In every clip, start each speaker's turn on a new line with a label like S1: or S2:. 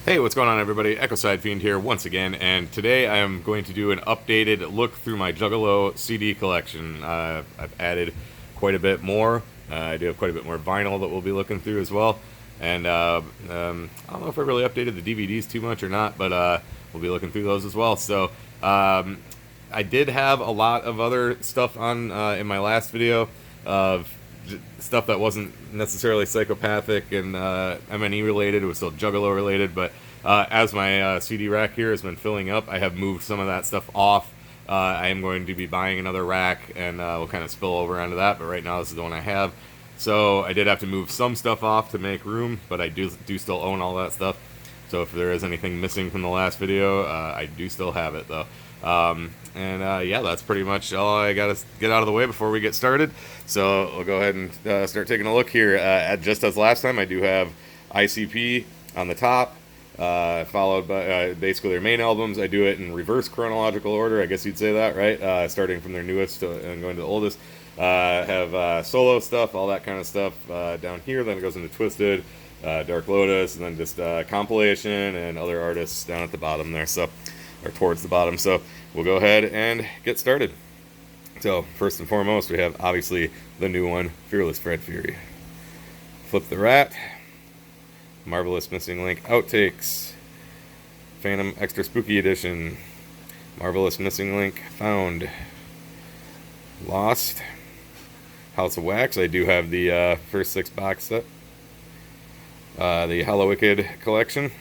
S1: Hey, what's going on, everybody? Echo Side Fiend here once again, and today I am going to do an updated look through my Juggalo CD collection. I've added quite a bit more. I do have quite a bit more vinyl that we'll be looking through as well. And I don't know if I really updated the DVDs too much or not, but we'll be looking through those as well. So I did have a lot of other stuff on in my last video of stuff that wasn't necessarily psychopathic and MNE related. It was still Juggalo related, but as my CD rack here has been filling up, I have moved some of that stuff off. I am going to be buying another rack, and we'll kind of spill over onto that, but right now this is the one I have. So I did have to move some stuff off to make room, but I do still own all that stuff. So if there is anything missing from the last video, I do still have it, though. Yeah, that's pretty much all I got to get out of the way before we get started. So I'll go ahead and start taking a look here. Just as last time, I do have ICP on the top, followed by basically their main albums. I do it in reverse chronological order, I guess you'd say that, right? Starting from their newest and going to the oldest. Have solo stuff, all that kind of stuff down here. Then it goes into Twisted, Dark Lotus, and then just compilation and other artists down at the bottom there. So, or towards the bottom. So we'll go ahead and get started. So first and foremost, we have obviously the new one, Fearless Fred Fury. Flip the Rat, Marvelous Missing Link Outtakes, Phantom Extra Spooky Edition, Marvelous Missing Link Found, Lost, House of Wax. I do have the first 6 box set. The Hollow Wicked collection.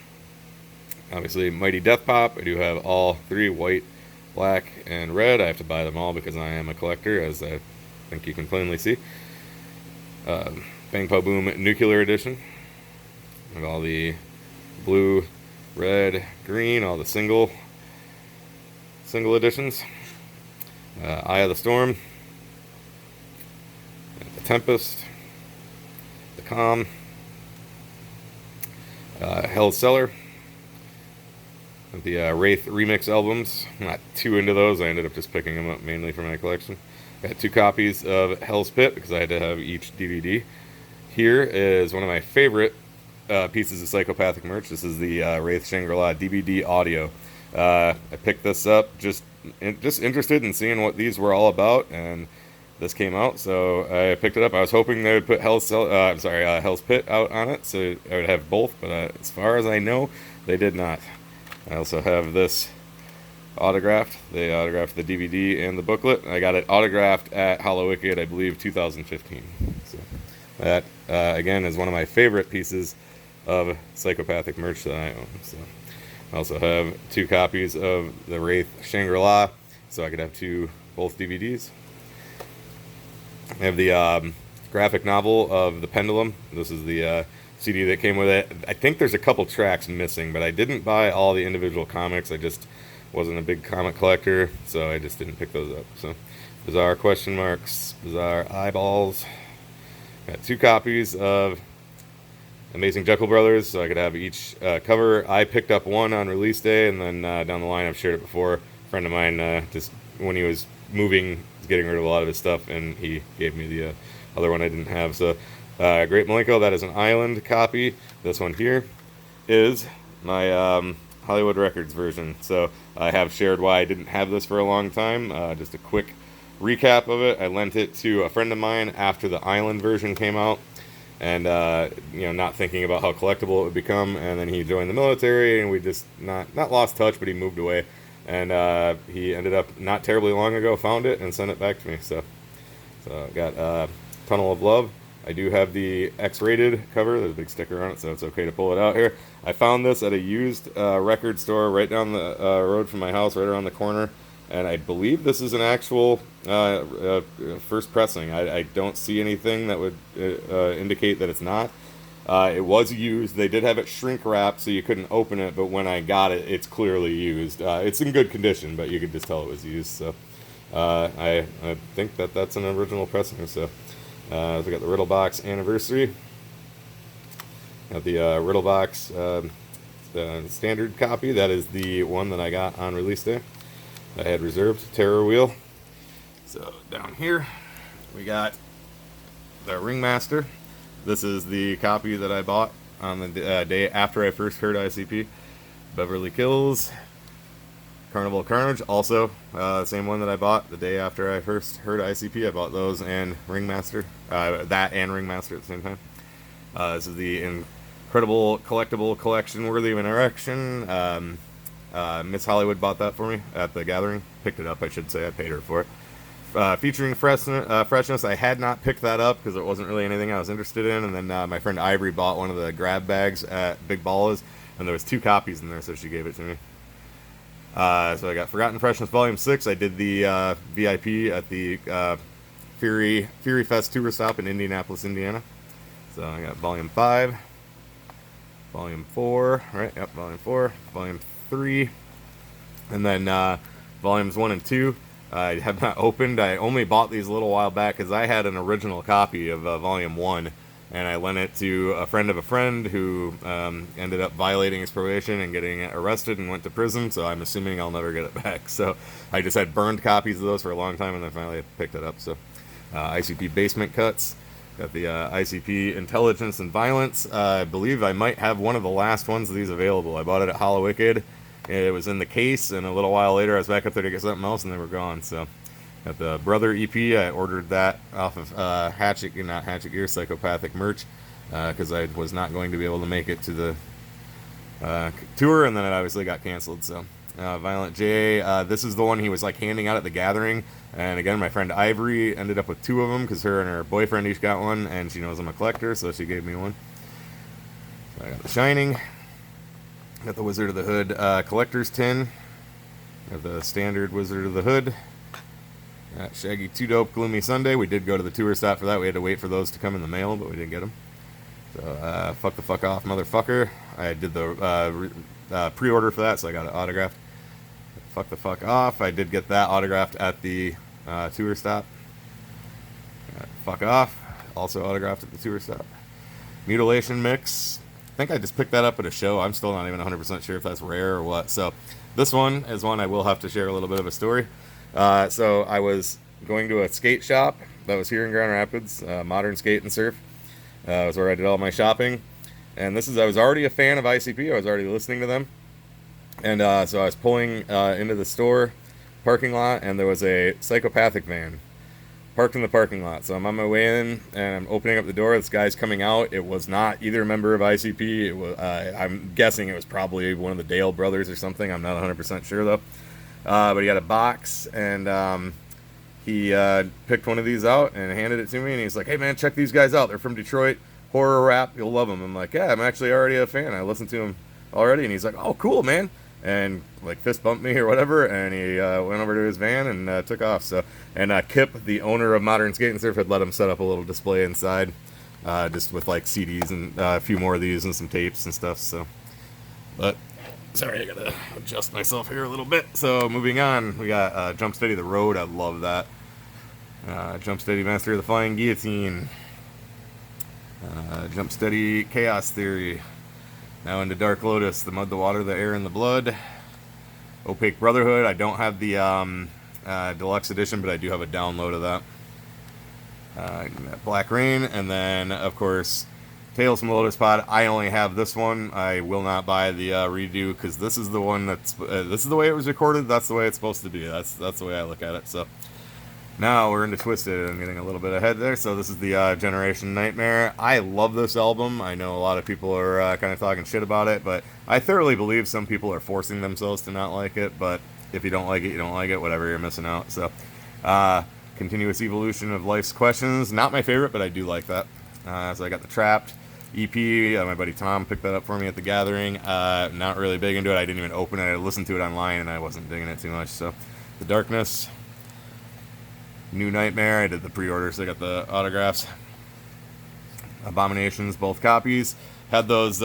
S1: Obviously, Mighty Death Pop. I do have all 3, white, black, and red. I have to buy them all because I am a collector, as I think you can plainly see. Bang Po Boom Nuclear Edition. And all the blue, red, green, all the single editions. Eye of the Storm. The Tempest. The Calm. Hell's Cellar. The Wraith remix albums. I'm not too into those. I ended up just picking them up mainly for my collection. Got 2 copies of Hell's Pit because I had to have each DVD. Here is one of my favorite pieces of Psychopathic merch. This is the Wraith Shangri-La DVD audio. I picked this up just interested in seeing what these were all about, and this came out, so I picked it up. I was hoping they would put Hell's Pit out on it, so I would have both, but as far as I know, they did not. I also have this autographed. They autographed the DVD and the booklet. I got it autographed at Hollow Wicked, I believe, 2015. So that, again, is one of my favorite pieces of Psychopathic merch that I own. So I also have 2 copies of the Wraith Shangri-La, so I could have both DVDs. I have the graphic novel of The Pendulum. This is the CD that came with it. I think there's a couple tracks missing, but I didn't buy all the individual comics. I just wasn't a big comic collector, so I just didn't pick those up. So, Bizarre Question Marks, Bizarre Eyeballs. Got 2 copies of Amazing Jekyll Brothers, so I could have each cover. I picked up one on release day, and then down the line, I've shared it before. A friend of mine, just when he was moving, getting rid of a lot of his stuff, and he gave me the other one I didn't have. So, Great Malenko, that is an Island copy. This one here is my Hollywood Records version. So I have shared why I didn't have this for a long time. Just a quick recap of it. I lent it to a friend of mine after the Island version came out, and not thinking about how collectible it would become. And then he joined the military, and we just not lost touch, but he moved away. And he ended up not terribly long ago found it and sent it back to me. So I got Tunnel of Love. I do have the X-rated cover. There's a big sticker on it, so it's okay to pull it out here. I found this at a used record store right down the road from my house, right around the corner. And I believe this is an actual first pressing. I don't see anything that would indicate that it's not. It was used. They did have it shrink wrapped, so you couldn't open it. But when I got it, it's clearly used. It's in good condition, but you could just tell it was used. So I think that's an original pressing. So. We got the Riddle Box Anniversary. Got the Riddle Box the standard copy. That is the one that I got on release day. I had reserved. Terror Wheel. So down here, we got the Ringmaster. This is the copy that I bought on the day after I first heard ICP. Beverly Kills, Carnival Carnage, also the same one that I bought the day after I first heard ICP. I bought those and Ringmaster, that and Ringmaster at the same time. This is the incredible collectible collection worthy of an erection. Miss Hollywood bought that for me at the gathering. Picked it up, I should say. I paid her for it. Featuring freshness, I had not picked that up because it wasn't really anything I was interested in. And then my friend Ivory bought one of the grab bags at Big Ballas, and there was 2 copies in there, so she gave it to me. So I got Forgotten Freshness Volume 6. I did the VIP at the Fury Fest tour stop in Indianapolis, Indiana. So I got Volume 5, Volume 4, right? Yep, Volume 4, Volume 3, and then Volumes 1 and 2. I have not opened. I only bought these a little while back because I had an original copy of Volume 1, and I lent it to a friend of a friend who ended up violating his probation and getting arrested and went to prison, so I'm assuming I'll never get it back. So I just had burned copies of those for a long time, and then finally picked it up. So ICP Basement Cuts. Got the ICP Intelligence and Violence. I believe I might have one of the last ones of these available. I bought it at Hollow Wicked. It was in the case, and a little while later I was back up there to get something else, and they were gone. So got the Brother EP. I ordered that off of not Hatchet Gear, Psychopathic merch, because I was not going to be able to make it to the tour, and then it obviously got canceled. So Violent J, this is the one he was like handing out at the gathering, and again my friend Ivory ended up with 2 of them because her and her boyfriend each got one, and she knows I'm a collector, so she gave me one. So I got The Shining, got the Wizard of the Hood collector's tin, got the standard Wizard of the Hood, got Shaggy 2 Dope Gloomy Sunday. We did go to the tour stop for that. We had to wait for those to come in the mail, but we didn't get them. So Fuck the Fuck Off Motherfucker. I did the pre-order for that, so I got it autographed. Fuck the Fuck Off. I did get that autographed at the tour stop. Fuck Off, also autographed at the tour stop. Mutilation Mix. I think I just picked that up at a show. I'm still not even 100% sure if that's rare or what. So this one is one I will have to share a little bit of a story. So I was going to a skate shop that was here in Grand Rapids, Modern Skate and Surf. Was where I did all my shopping. And I was already a fan of ICP. I was already listening to them. And so I was pulling into the store parking lot, and there was a Psychopathic van parked in the parking lot. So I'm on my way in, and I'm opening up the door. This guy's coming out. It was not either a member of ICP. It was, I'm guessing it was probably one of the Dale brothers or something. I'm not 100% sure, though. But he had a box, and he picked one of these out and handed it to me, and he's like, "Hey, man, check these guys out. They're from Detroit. Horror rap. You'll love them." I'm like, "Yeah, I'm actually already a fan. I listened to him already." And he's like, "Oh, cool, man." And like fist bumped me or whatever, and he went over to his van and took off. So, and Kip, the owner of Modern Skate and Surf, had let him set up a little display inside, just with like CDs and a few more of these and some tapes and stuff. So, but sorry, I gotta adjust myself here a little bit. So moving on, we got Jump Steady the Road. I love that. Jump Steady Master of the Flying Guillotine. Jump Steady Chaos Theory. Now into Dark Lotus, the Mud, the Water, the Air, and the Blood. Opaque Brotherhood. I don't have the deluxe edition, but I do have a download of that. Black Rain, and then of course Tales from Lotus Pod. I only have this one. I will not buy the redo because this is the one that's this is the way it was recorded. That's the way it's supposed to be. That's the way I look at it. So now we're into Twisted. I'm getting a little bit ahead there. So this is the Generation Nightmare. I love this album. I know a lot of people are kind of talking shit about it, but I thoroughly believe some people are forcing themselves to not like it. But if you don't like it, you don't like it. Whatever, you're missing out. So Continuous Evolution of Life's Questions. Not my favorite, but I do like that. So I got the Trapped EP. My buddy Tom picked that up for me at the gathering. Not really big into it. I didn't even open it. I listened to it online, and I wasn't digging it too much. So The Darkness. New Nightmare. I did the pre-order, so I got the autographs. Abominations, both copies. Had those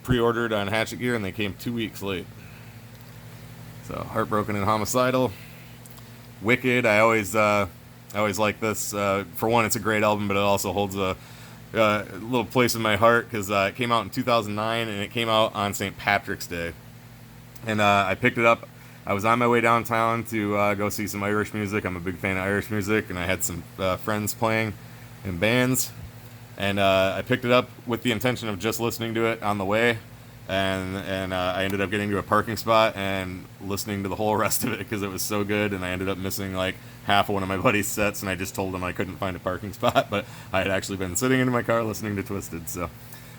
S1: pre-ordered on Hatchet Gear, and they came 2 weeks late. So Heartbroken and Homicidal. Wicked. I always like this. For one, it's a great album, but it also holds a little place in my heart because it came out in 2009, and it came out on St. Patrick's Day. And I picked it up. I was on my way downtown to go see some Irish music. I'm a big fan of Irish music, and I had some friends playing in bands. and I picked it up with the intention of just listening to it on the way, and I ended up getting to a parking spot and listening to the whole rest of it because it was so good, and I ended up missing like half of one of my buddy's sets, and I just told him I couldn't find a parking spot, but I had actually been sitting in my car listening to Twisted. So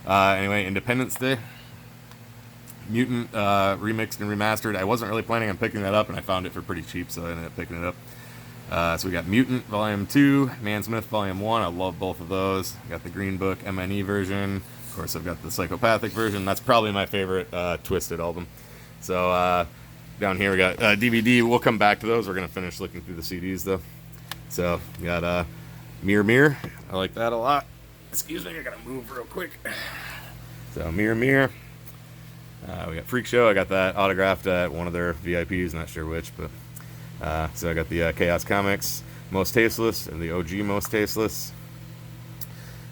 S1: anyway, Independence Day, Mutant remixed and remastered. I wasn't really planning on picking that up, and I found it for pretty cheap, so I ended up picking it up. So we got Mutant Volume 2, Man Smith Volume 1. I love both of those. Got the Green Book MNE version. Of course, I've got the Psychopathic version. That's probably my favorite Twisted album. So down here we got DVD. We'll come back to those. We're going to finish looking through the CDs, though. So we got Mirror Mirror. I like that a lot. Excuse me, I got to move real quick. So Mirror Mirror. We got Freak Show. I got that autographed at one of their VIPs. Not sure which, but... so I got the Chaos Comics Most Tasteless and the OG Most Tasteless.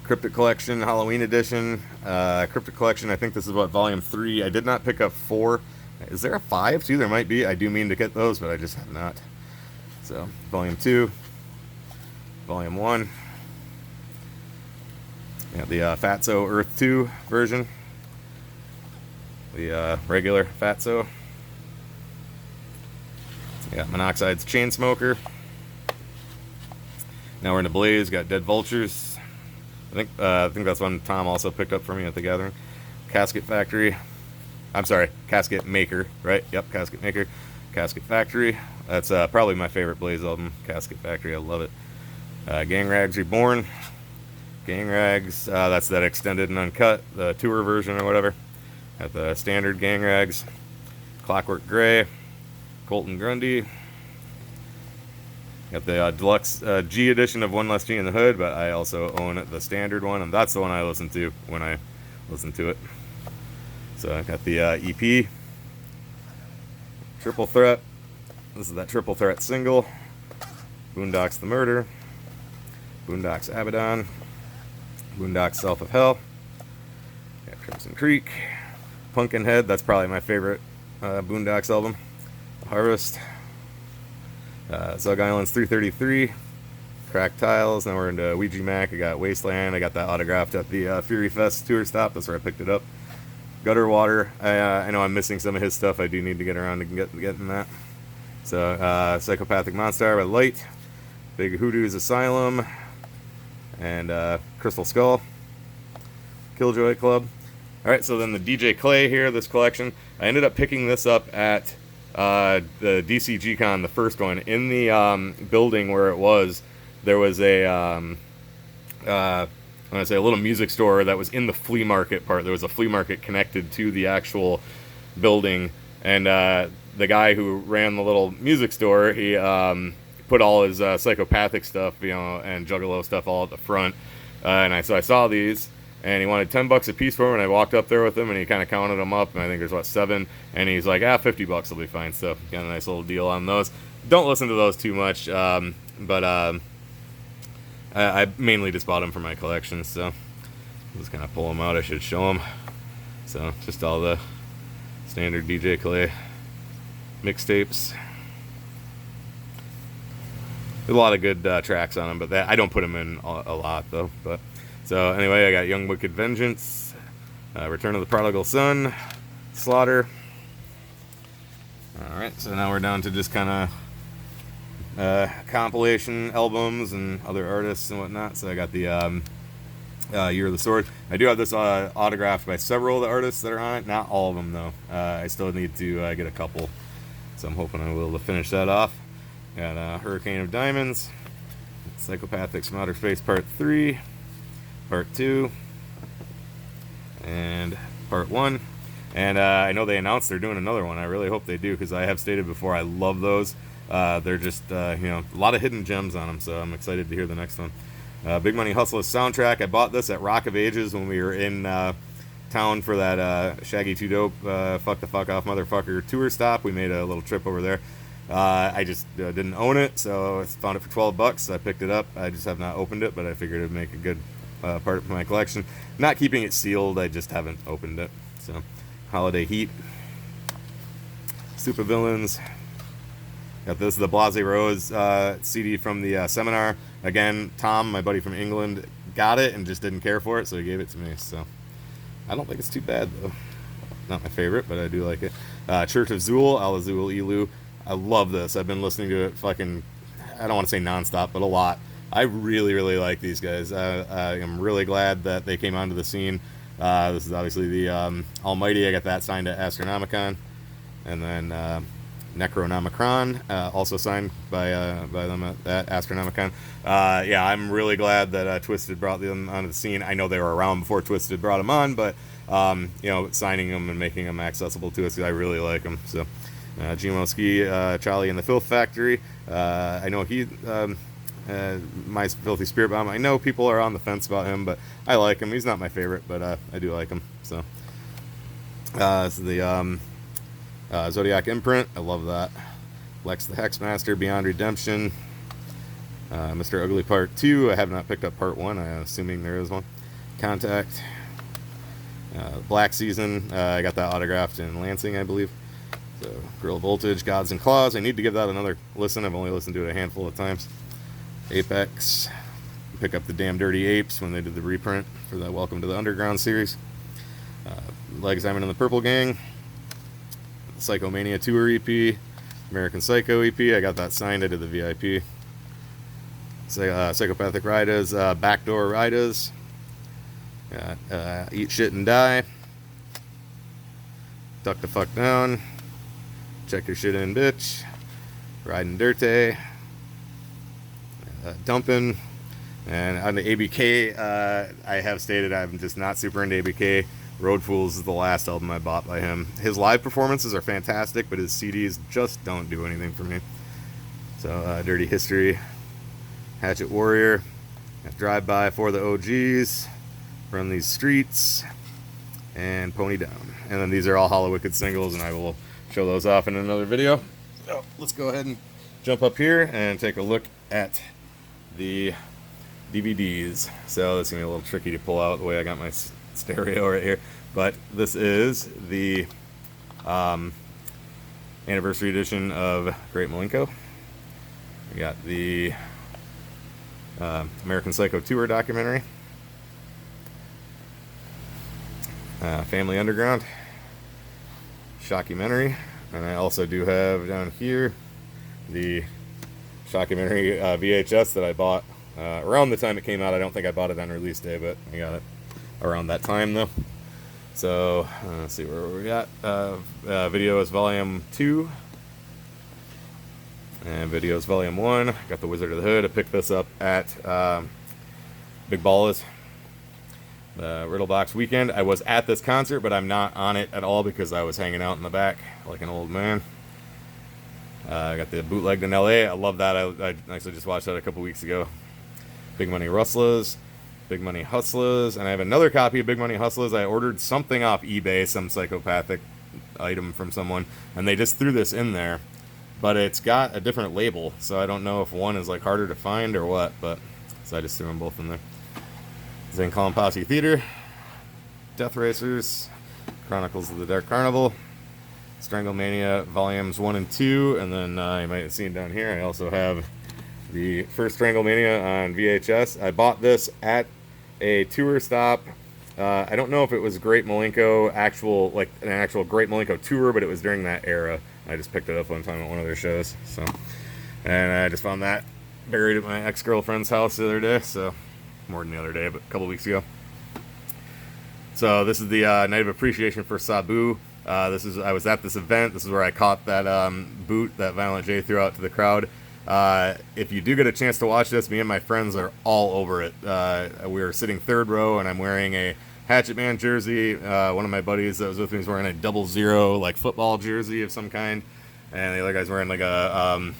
S1: Cryptic Collection Halloween Edition. Cryptic Collection, I think this is what, Volume 3. I did not pick up 4. Is there a 5 too? There might be. I do mean to get those, but I just have not. So, Volume 2. Volume 1. Got the Fatso Earth 2 version. The regular Fatso. Got Monoxide's Chainsmoker. Now we're into Blaze. Got Dead Vultures. I think that's one Tom also picked up for me at the gathering. Casket Factory. I'm sorry, Casket Maker, right? Yep, Casket Maker. Casket Factory. That's probably my favorite Blaze album. Casket Factory, I love it. Gang Rags Reborn. Gang Rags. That's that extended and uncut, the tour version or whatever. Got the standard Gang Rags. Clockwork Gray. Colton Grundy. Got the deluxe G edition of One Less G in the Hood, but I also own the standard one, and that's the one I listen to when I listen to it. So I got the EP. Triple Threat. This is that Triple Threat single. Boondocks The Murder. Boondocks Abaddon. Boondocks South of Hell. Got Crimson Creek. Pumpkinhead, that's probably my favorite Boondocks album. Harvest. Zug Island's 333. Cracked Tiles. Now we're into Ouija Mac. I got Wasteland. I got that autographed at the Fury Fest tour stop. That's where I picked it up. Gutter Water. I know I'm missing some of his stuff. I do need to get around to getting that. So Psychopathic Monster by Light. Big Hoodoo's Asylum. And Crystal Skull. Killjoy Club. Alright, so then the DJ Clay here, this collection. I ended up picking this up at the DC G-Con, the first one. In the building where it was, there was a I want to say a little music store that was in the flea market part. There was a flea market connected to the actual building, and the guy who ran the little music store, he put all his psychopathic stuff, and Juggalo stuff all at the front. So I saw these, and he wanted $10 a piece for them, and I walked up there with him, and he kind of counted them up, and I think there's 7, and he's like, $50 will be fine. So got a nice little deal on those. Don't listen to those too much, but I mainly just bought them for my collection, so let's kind of pull them out. I should show them. So just all the standard DJ Clay mixtapes. A lot of good tracks on them, but I don't put them in a lot though. But so anyway, I got Young Wicked Vengeance, Return of the Prodigal Son, Slaughter. All right, so now we're down to just kind of compilation albums and other artists and whatnot. So I got the Year of the Sword. I do have this autographed by several of the artists that are on it. Not all of them though. I still need to get a couple, so I'm hoping I will be able to finish that off. Got Hurricane of Diamonds, Psychopathic from Outer Space Part 3, Part 2, and Part 1. And I know they announced they're doing another one. I really hope they do, because I have stated before I love those. They're just, a lot of hidden gems on them, so I'm excited to hear the next one. Big Money Hustlas soundtrack. I bought this at Rock of Ages when we were in town for that Shaggy 2 Dope Fuck the Fuck Off Motherfucker tour stop. We made a little trip over there. I just didn't own it, so I found it for $12. So I picked it up. I just have not opened it, but I figured it would make a good part of my collection. Not keeping it sealed, I just haven't opened it. So, Holiday Heat, Supervillains. Got this, the Blase Rose CD from the seminar. Again, Tom, my buddy from England, got it and just didn't care for it, so he gave it to me. So I don't think it's too bad though. Not my favorite, but I do like it. Church of Zool, Ala Zool Elu. I love this. I've been listening to it fucking, I don't want to say nonstop, but a lot. I really, really like these guys. I am really glad that they came onto the scene. This is obviously the Almighty. I got that signed at Astronomicon. And then Necronomicron, also signed by them at Astronomicon. Yeah, I'm really glad that Twisted brought them onto the scene. I know they were around before Twisted brought them on, but signing them and making them accessible to us, I really like them. So, Gmoski, Charlie and the Filth Factory. I know he, My Filthy Spirit Bomb. I know people are on the fence about him, but I like him. He's not my favorite, but I do like him. So, this is the Zodiac Imprint. I love that. Lex the Hexmaster, Beyond Redemption. Mr. Ugly Part 2. I have not picked up Part 1. I'm assuming there is one. Contact. Black Season. I got that autographed in Lansing, I believe. So, Grill Voltage, Gods and Claws. I need to give that another listen. I've only listened to it a handful of times. Apex. Pick up the Damn Dirty Apes when they did the reprint for that Welcome to the Underground series. Leg Simon and the Purple Gang. Psychomania Tour EP. American Psycho EP. I got that signed. I did the VIP. Psychopathic Riders. Backdoor Riders. Eat Shit and Die. Duck the Fuck Down. Check Your Shit In, Bitch. Riding Dirty. Dumpin'. And on the ABK, I have stated I'm just not super into ABK. Road Fools is the last album I bought by him. His live performances are fantastic, but his CDs just don't do anything for me. So, Dirty History. Hatchet Warrior. Drive By for the OGs. Run These Streets. And Pony Down. And then these are all Hollow Wicked singles, and I will show those off in another video. So let's go ahead and jump up here and take a look at the DVDs. So it's going to be a little tricky to pull out the way I got my stereo right here. But this is the anniversary edition of Great Malenko. We got the American Psycho Tour documentary. Family Underground. Shockumentary. And I also do have down here the Shockumentary VHS that I bought around the time it came out. I don't think I bought it on release day, but I got it around that time though. So let's see where we got. Videos Volume 2 and Videos Volume 1. Got the Wizard of the Hood. I picked this up at Big Ballas Riddlebox weekend. I was at this concert, but I'm not on it at all because I was hanging out in the back like an old man. I got the bootlegged in LA. I love that. I actually just watched that a couple weeks ago. Big Money Rustlers, Big Money Hustlas, and I have another copy of Big Money Hustlas. I ordered something off eBay, some Psychopathic item from someone, and they just threw this in there, but it's got a different label, so I don't know if one is like harder to find or what, but so I just threw them both in there. Zane Colin Posse Theater, Death Racers, Chronicles of the Dark Carnival, Stranglemania Volumes 1 and 2, and then you might have seen down here, I also have the first Stranglemania on VHS. I bought this at a tour stop. I don't know if it was Great Malenko, an actual Great Malenko tour, but it was during that era. I just picked it up one time at one of their shows. So, and I just found that buried at my ex-girlfriend's house the other day, so more than the other day, but a couple weeks ago. So this is the Night of Appreciation for Sabu. I was at this event. This is where I caught that boot that Violent J threw out to the crowd. If you do get a chance to watch this, me and my friends are all over it. We were sitting third row, and I'm wearing a Hatchet Man jersey. One of my buddies that was with me was wearing a 00 like football jersey of some kind, and the other guy's wearing like a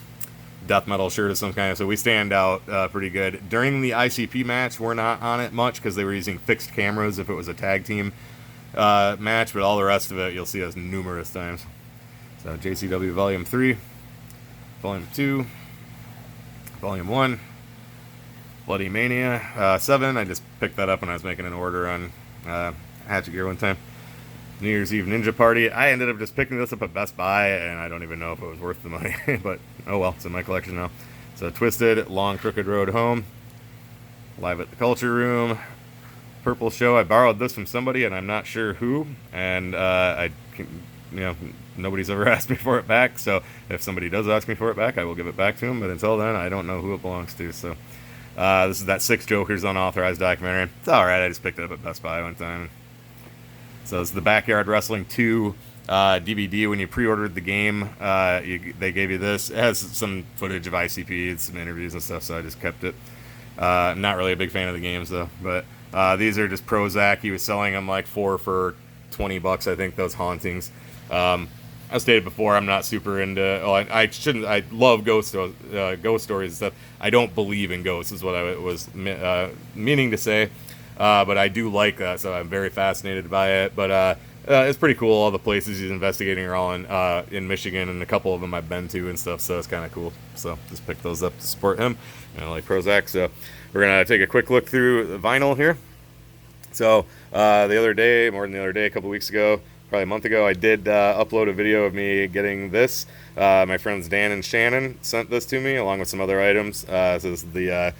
S1: death metal shirt of some kind. So we stand out pretty good. During the ICP match, we're not on it much because they were using fixed cameras if it was a tag team match, but all the rest of it you'll see us numerous times. So JCW Volume 3, Volume 2, Volume 1, Bloody Mania 7. I just picked that up when I was making an order on Hatchet Gear one time. New Year's Eve Ninja Party. I ended up just picking this up at Best Buy, and I don't even know if it was worth the money, but oh well, it's in my collection now. So Twisted, Long Crooked Road Home, Live at the Culture Room. Purple Show. I borrowed this from somebody, and I'm not sure who. And nobody's ever asked me for it back. So if somebody does ask me for it back, I will give it back to him. But until then, I don't know who it belongs to. So this is that Six Jokers Unauthorized documentary. It's all right. I just picked it up at Best Buy one time. So it's the Backyard Wrestling 2 DVD. When you pre-ordered the game, they gave you this. It has some footage of ICP and some interviews and stuff, so I just kept it. Not really a big fan of the games, though. But these are just Prozac. He was selling them like 4 for $20, I think, those hauntings. I stated before, I'm not super into... I shouldn't... I love ghost stories and stuff. I don't believe in ghosts, is what I was meaning to say. But I do like that, so I'm very fascinated by it. But it's pretty cool. All the places he's investigating are all in Michigan, and a couple of them I've been to and stuff, so it's kind of cool. So just picked those up to support him. And I like Prozac, so we're going to take a quick look through the vinyl here. So the other day, more than the other day, a couple weeks ago, probably a month ago, I did upload a video of me getting this. My friends Dan and Shannon sent this to me, along with some other items. This is the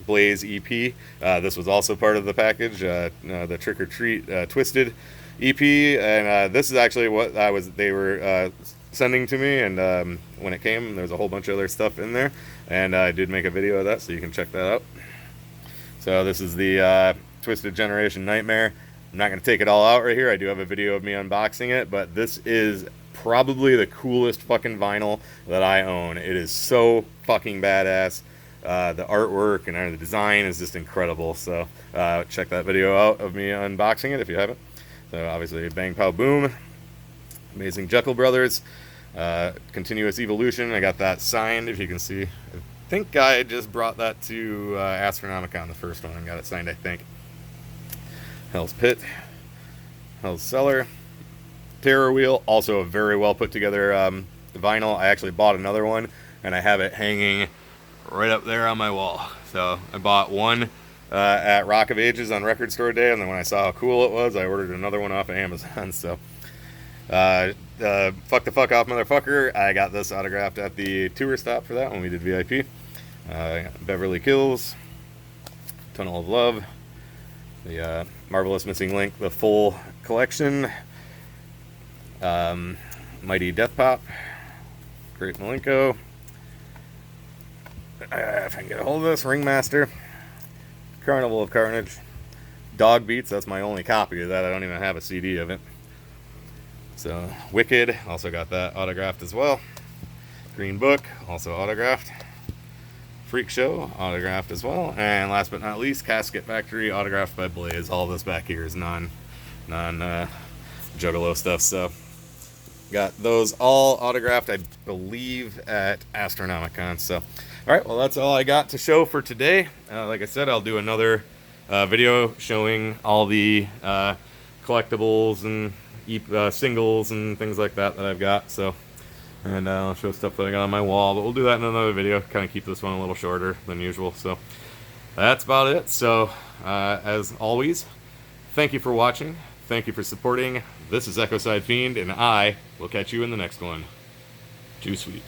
S1: Blaze EP. This was also part of the package, the Trick or Treat Twisted EP, and this is actually what they were sending to me, and when it came, there was a whole bunch of other stuff in there, and I did make a video of that, so you can check that out. So this is the Twisted Generation Nightmare. I'm not going to take it all out right here. I do have a video of me unboxing it, but this is probably the coolest fucking vinyl that I own. It is so fucking badass. The artwork and the design is just incredible. So check that video out of me unboxing it if you haven't. So obviously Bang Pow Boom, Amazing Jekyll Brothers, Continuous Evolution. I got that signed, if you can see. I think I just brought that to Astronomicon, the first one, and got it signed, I think. Hell's Pit, Hell's Cellar, Terror Wheel, also a very well put together vinyl. I actually bought another one, and I have it hanging right up there on my wall. So I bought one at Rock of Ages on Record Store Day, and then when I saw how cool it was, I ordered another one off of Amazon. So fuck the fuck off, motherfucker. I got this autographed at the tour stop for that when we did VIP. Beverly Kills, Tunnel of Love, the Marvelous Missing Link, the full collection, Mighty Death Pop, Great Malenko, if I can get a hold of this, Ringmaster, Carnival of Carnage, Dog Beats. That's my only copy of that. I don't even have a CD of it. So Wicked, also got that autographed as well. Green Book, also autographed. Freak Show, autographed as well. And last but not least, Casket Factory, autographed by Blaze. All this back here is non Juggalo stuff. So got those all autographed, I believe, at Astronomicon. So all right, well, that's all I got to show for today. Like I said, I'll do another video showing all the collectibles and singles and things like that I've got. So, and I'll show stuff that I got on my wall, but we'll do that in another video. Kind of keep this one a little shorter than usual. So that's about it. So as always, thank you for watching. Thank you for supporting. This is Ecocide Fiend, and I will catch you in the next one. Too sweet.